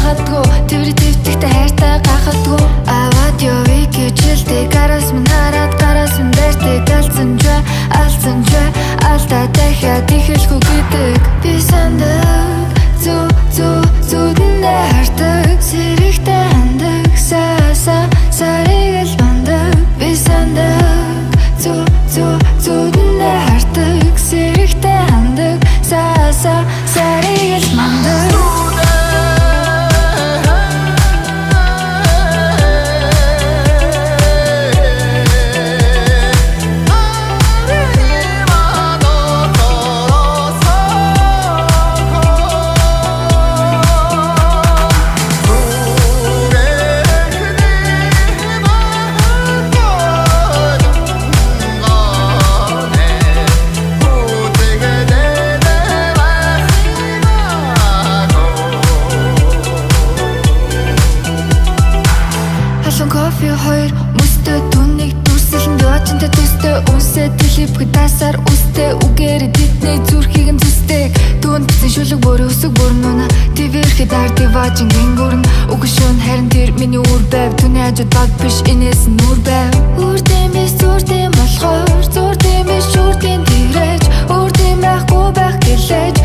яхадгүй тэр твтэгтэй хайртай гахадгүй аваад явъя гэж хэлдэг гараас минь хараад гараас минь дайртай галзсан ч алдаа дахиад ихэлгүй гэдэг би сандаг зүуднээ хардаг сэрэгтэй хандаг сарыг л бандаг би сандаг зүуднээ хардаг сэрэгтэй хандаг сарыг л бандаг кофе хоёр мөстэй түнийг дүрсэлэн дочинтэй төстэй үнсээ телевизээр тасаар үстэй үгээр дитний зүрхийг нь зүстэй түүнд бсэн шүлэг бүр өсөг бүрнүнэ твэрхэд арди важин гингүрн үгшүүн харин тэр миний үр байв түүний хажууд баг биш инээс нүр байв үрдэм биш зүрдэм болохоор зүрдэм биш шүрдэм тэрэж үрдэм байхгүй байх гэлээж